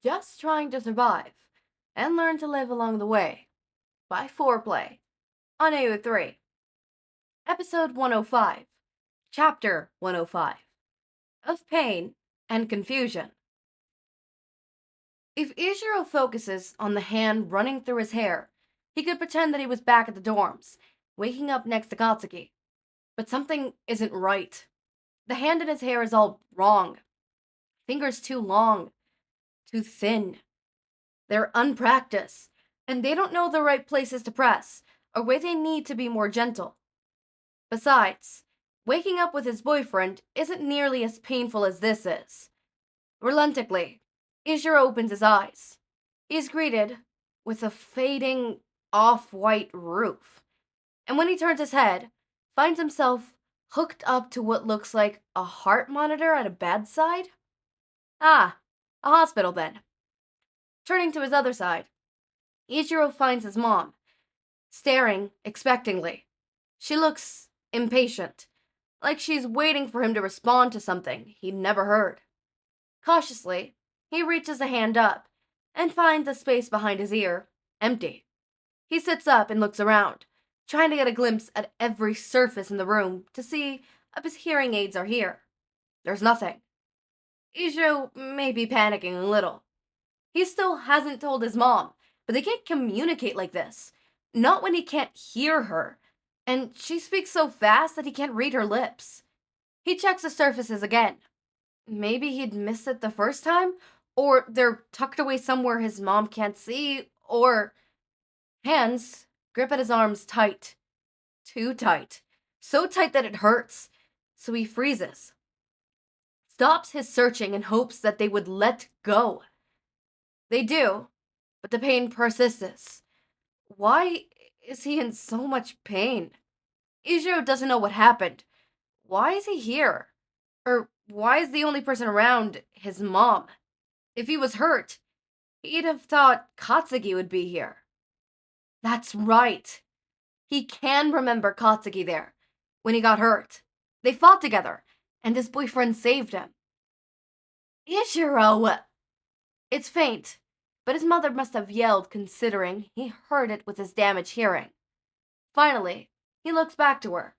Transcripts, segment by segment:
just trying to survive and learn to live along the way by Foreplay on AO3. Episode 105, Chapter 105 of Pain and Confusion. If Eijirou focuses on the hand running through his hair, he could pretend that he was back at the dorms, waking up next to Katsuki. But something isn't right. The hand in his hair is all wrong. Fingers too long, too thin. They're unpracticed, and they don't know the right places to press, or where they need to be more gentle. Besides, waking up with his boyfriend isn't nearly as painful as this is. Reluctantly, Eijirou opens his eyes. He is greeted with a fading, off-white roof, and when he turns his head, finds himself hooked up to what looks like a heart monitor at a bedside? Ah, a hospital then. Turning to his other side, Eijirou finds his mom, staring expectantly. She looks impatient, like she's waiting for him to respond to something he'd never heard. Cautiously, he reaches a hand up and finds the space behind his ear empty. He sits up and looks around, trying to get a glimpse at every surface in the room to see if his hearing aids are here. There's nothing. Eijirou may be panicking a little. He still hasn't told his mom, but they can't communicate like this. Not when he can't hear her, and she speaks so fast that he can't read her lips. He checks the surfaces again. Maybe he'd missed it the first time, or they're tucked away somewhere his mom can't see, or... Hands grip at his arms tight. Too tight. So tight that it hurts. So he freezes. Stops his searching in hopes that they would let go. They do, but the pain persists. Why is he in so much pain? Eijirou doesn't know what happened. Why is he here? Or why is the only person around his mom? If he was hurt, he'd have thought Katsuki would be here. That's right. He can remember Katsuki there, when he got hurt. They fought together, and his boyfriend saved him. Eijirou! It's faint, but his mother must have yelled considering he heard it with his damaged hearing. Finally, he looks back to her,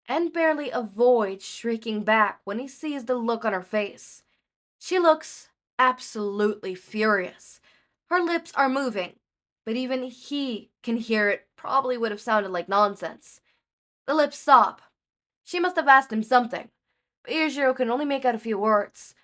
and barely avoids shrieking back when he sees the look on her face. She looks absolutely furious. Her lips are moving, but even he can hear it probably would have sounded like nonsense. The lips stop. She must have asked him something, but Eijirou can only make out a few words,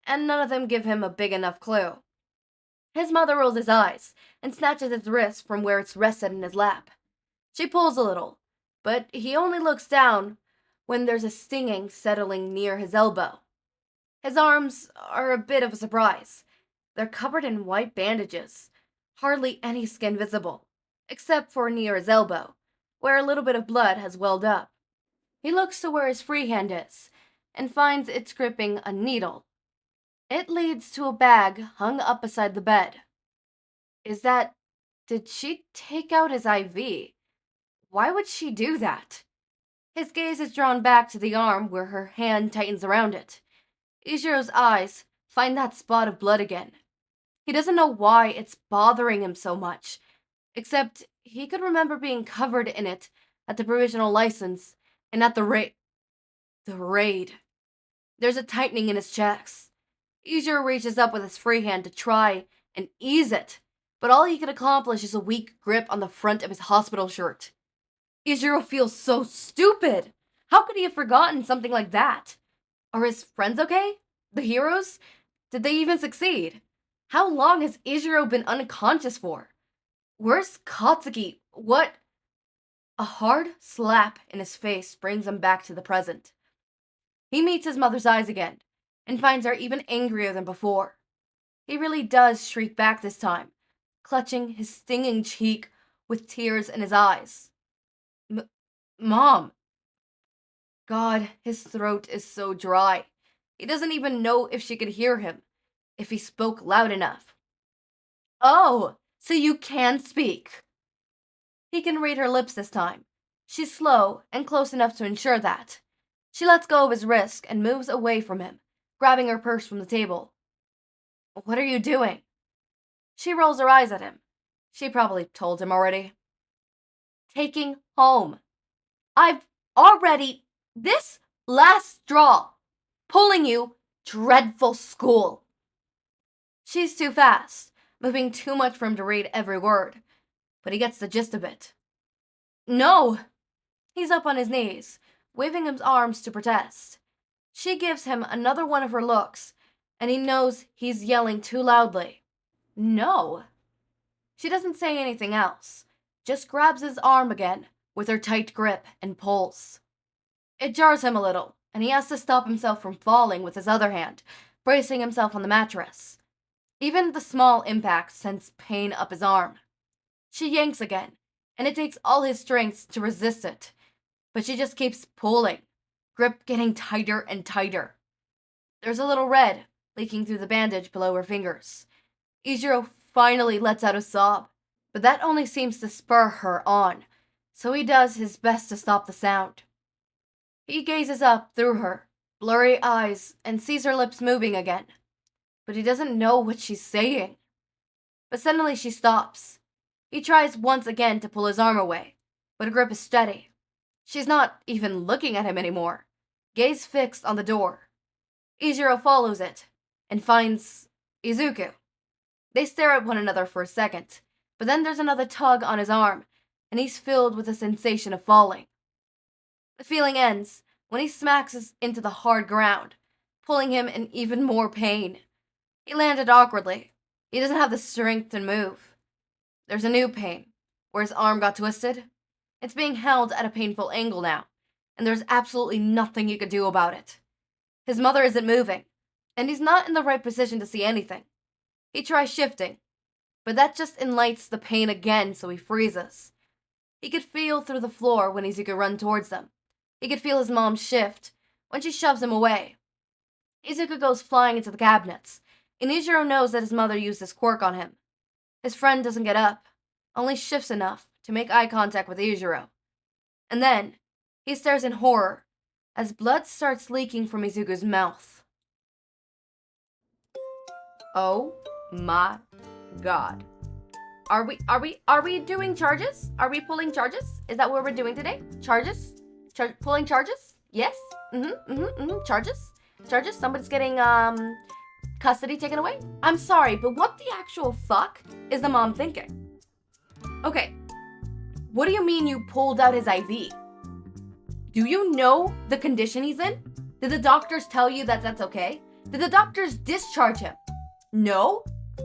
and none of them give him a big enough clue. His mother rolls his eyes and snatches his wrist from where it's rested in his lap. She pulls a little, but he only looks down when there's a stinging settling near his elbow. His arms are a bit of a surprise. They're covered in white bandages, hardly any skin visible, except for near his elbow, where a little bit of blood has welled up. He looks to where his free hand is, and finds it's gripping a needle. It leads to a bag hung up beside the bed. Did she take out his IV? Why would she do that? His gaze is drawn back to the arm where her hand tightens around it. Eijirou's eyes find that spot of blood again. He doesn't know why it's bothering him so much, except he could remember being covered in it at the provisional license and at the raid. The raid. There's a tightening in his chest. Eijirou reaches up with his free hand to try and ease it, but all he can accomplish is a weak grip on the front of his hospital shirt. Eijirou feels so stupid. How could he have forgotten something like that? Are his friends okay? The heroes? Did they even succeed? How long has Eijirou been unconscious for? Where's Katsuki? What? A hard slap in his face brings him back to the present. He meets his mother's eyes again, and finds her even angrier than before. He really does shriek back this time, clutching his stinging cheek with tears in his eyes. Mom! God, his throat is so dry. He doesn't even know if she could hear him, if he spoke loud enough. Oh, so you can speak. He can read her lips this time. She's slow and close enough to ensure that. She lets go of his wrist and moves away from him, grabbing her purse from the table. What are you doing? She rolls her eyes at him. She probably told him already. Taking home. I've already... This last straw. Pulling you, dreadful school. She's too fast, moving too much for him to read every word, but he gets the gist of it. No! He's up on his knees, waving his arms to protest. She gives him another one of her looks, and he knows he's yelling too loudly. No! She doesn't say anything else, just grabs his arm again with her tight grip and pulls. It jars him a little, and he has to stop himself from falling with his other hand, bracing himself on the mattress. Even the small impact sends pain up his arm. She yanks again, and it takes all his strength to resist it, but she just keeps pulling, grip getting tighter and tighter. There's a little red leaking through the bandage below her fingers. Eijirou finally lets out a sob, but that only seems to spur her on, so he does his best to stop the sound. He gazes up through her blurry eyes and sees her lips moving again, but he doesn't know what she's saying. But suddenly she stops. He tries once again to pull his arm away, but her grip is steady. She's not even looking at him anymore, gaze fixed on the door. Eijirou follows it and finds Izuku. They stare at one another for a second, but then there's another tug on his arm, and he's filled with a sensation of falling. The feeling ends when he smacks us into the hard ground, pulling him in even more pain. He landed awkwardly. He doesn't have the strength to move. There's a new pain, where his arm got twisted. It's being held at a painful angle now, and there's absolutely nothing he could do about it. His mother isn't moving, and he's not in the right position to see anything. He tries shifting, but that just enlightens the pain again, so he freezes. He could feel through the floor when Izuku runs towards them. He could feel his mom shift when she shoves him away. Izuku goes flying into the cabinets, and Eijirou knows that his mother used this quirk on him. His friend doesn't get up, only shifts enough to make eye contact with Eijirou. And then, he stares in horror as blood starts leaking from Izuku's mouth. Oh my god. Are we doing charges? Are we pulling charges? Is that what we're doing today? Charges? Pulling charges? Yes? Charges? Charges? Somebody's getting, custody taken away? I'm sorry, but what the actual fuck is the mom thinking? Okay. What do you mean you pulled out his IV? Do you know the condition he's in? Did the doctors tell you that that's okay? Did the doctors discharge him? No?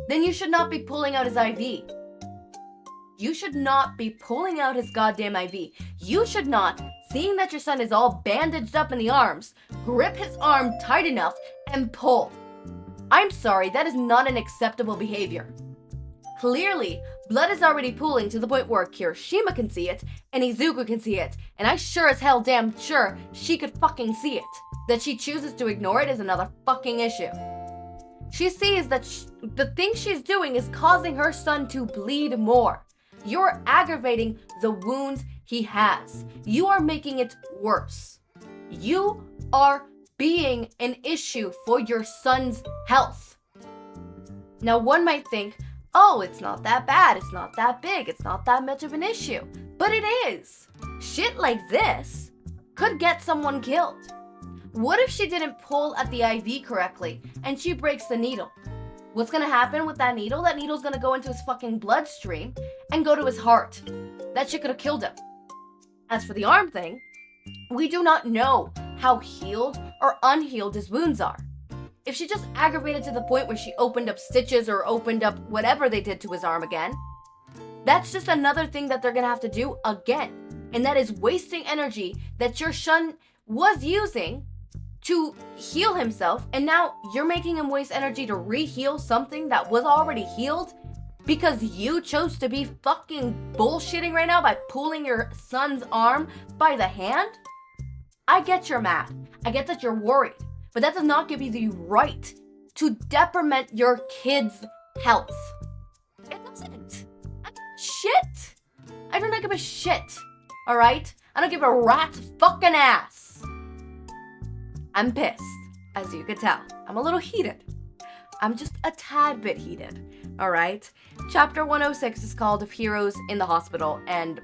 Then you should not be pulling out his IV. You should not be pulling out his goddamn IV. You should not, seeing that your son is all bandaged up in the arms, grip his arm tight enough and pull. I'm sorry, that is not an acceptable behavior. Clearly, blood is already pooling to the point where Kirishima can see it and Izuku can see it, and I sure as hell damn sure she could fucking see it. That she chooses to ignore it is another fucking issue. She sees that the thing she's doing is causing her son to bleed more. You're aggravating the wounds he has. You are making it worse. You are being an issue for your son's health. Now, one might think, oh, it's not that bad, it's not that big, it's not that much of an issue. But it is. Shit like this could get someone killed. What if she didn't pull at the IV correctly and she breaks the needle? What's gonna happen with that needle? That needle's gonna go into his fucking bloodstream and go to his heart. That shit could have killed him. As for the arm thing, we do not know how healed or unhealed his wounds are. If she just aggravated to the point where she opened up stitches or opened up whatever they did to his arm again, that's just another thing that they're gonna have to do again. And that is wasting energy that your son was using to heal himself, and now you're making him waste energy to re-heal something that was already healed because you chose to be fucking bullshitting right now by pulling your son's arm by the hand? I get you're mad. I get that you're worried, but that does not give you the right to detriment your kid's health. It doesn't. I give a shit. I do not give a shit. All right? I don't give a rat's fucking ass. I'm pissed, as you could tell. I'm a little heated. I'm just a tad bit heated, alright? Chapter 106 is called Of Heroes in the Hospital, and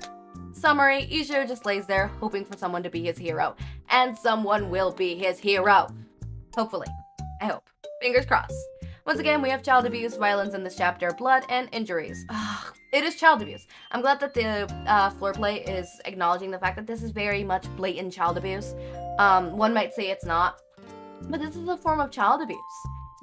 summary, Eijirou just lays there hoping for someone to be his hero, and someone will be his hero. Hopefully. I hope. Fingers crossed. Once again, we have child abuse, violence in this chapter, blood, and injuries. Ugh, it is child abuse. I'm glad that the floor play is acknowledging the fact that this is very much blatant child abuse. One might say it's not, but this is a form of child abuse.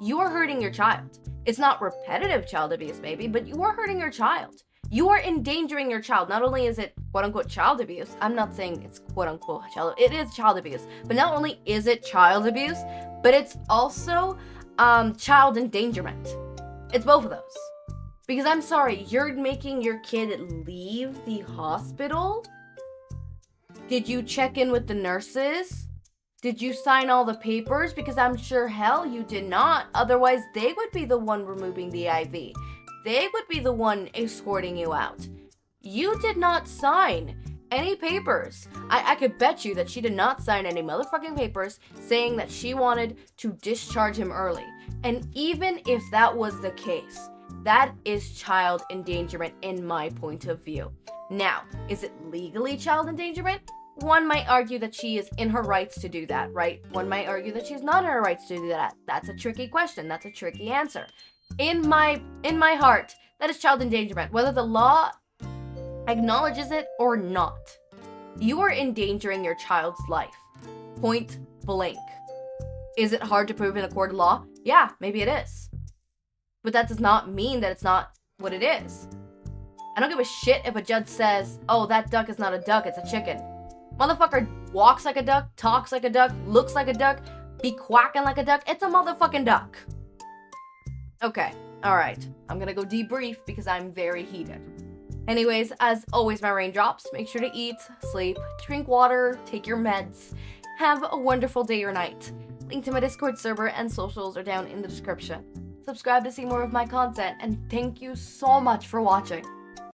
You are hurting your child. It's not repetitive child abuse, maybe, but you are hurting your child. You are endangering your child. Not only is it quote-unquote child abuse, I'm not saying it's quote-unquote child, it is child abuse, but not only is it child abuse, but it's also child endangerment. It's both of those. Because I'm sorry, you're making your kid leave the hospital? Did you check in with the nurses? Did you sign all the papers? Because I'm sure hell you did not. Otherwise, they would be the one removing the IV. They would be the one escorting you out. You did not sign any papers. I could bet you that she did not sign any motherfucking papers saying that she wanted to discharge him early. And even if that was the case, that is child endangerment in my point of view. Now, is it legally child endangerment? One might argue that she is in her rights to do that, right? One might argue that she's not in her rights to do that. That's a tricky question. That's a tricky answer. In my heart, that is child endangerment, whether the law acknowledges it or not. You are endangering your child's life. Point blank. Is it hard to prove in a court of law? Yeah, maybe it is. But that does not mean that it's not what it is. I don't give a shit if a judge says, oh, that duck is not a duck, it's a chicken. Motherfucker walks like a duck, talks like a duck, looks like a duck, be quacking like a duck. It's a motherfucking duck. Okay, alright. I'm gonna go debrief because I'm very heated. Anyways, as always, my raindrops, make sure to eat, sleep, drink water, take your meds. Have a wonderful day or night. Link to my Discord server and socials are down in the description. Subscribe to see more of my content, and thank you so much for watching.